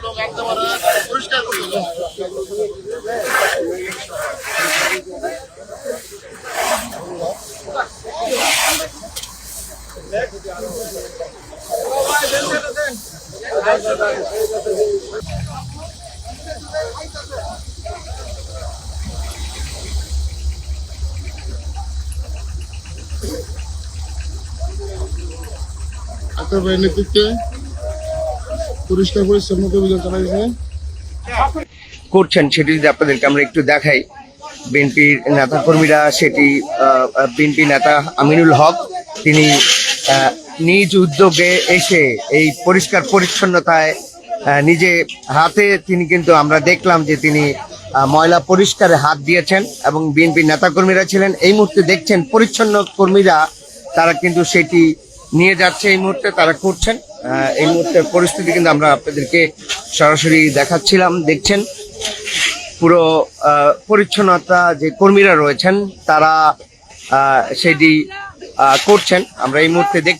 লোক আনতে পারে পরিষ্কার করতে নেতৃত্বে পরিষ্কার পরিচ্ছন্ন অভিযান চালাইছে করছেন সেটি যদি আপনাদেরকে আমরা একটু দেখাই। বিএনপির নেতা কর্মীরা সেটি বিএনপি নেতা আমিনুল হক তিনি নিজ উদ্যোগে এসে এই পরিষ্কার পরিচ্ছন্নতায় নিজে হাতে তিনি কিন্তু আমরা দেখলাম যে তিনি ময়লা পরিষ্কারে হাত দিয়েছেন এবং বিএনপির নেতা কর্মীরা ছিলেন। এই মুহূর্তে দেখছেন পরিচ্ছন্ন কর্মীরা তারা কিন্তু সেটি নিয়ে যাচ্ছে, এই মুহূর্তে তারা করছেন। এই মুহূর্তের পরিস্থিতি কিন্তু আমরা আপনাদেরকে সরাসরি দেখাচ্ছিলাম। দেখছেন পুরো পরিচ্ছন্নতা যে কর্মীরা রয়েছেন তারা সেটি করছেন। আমরা এই মুহূর্তে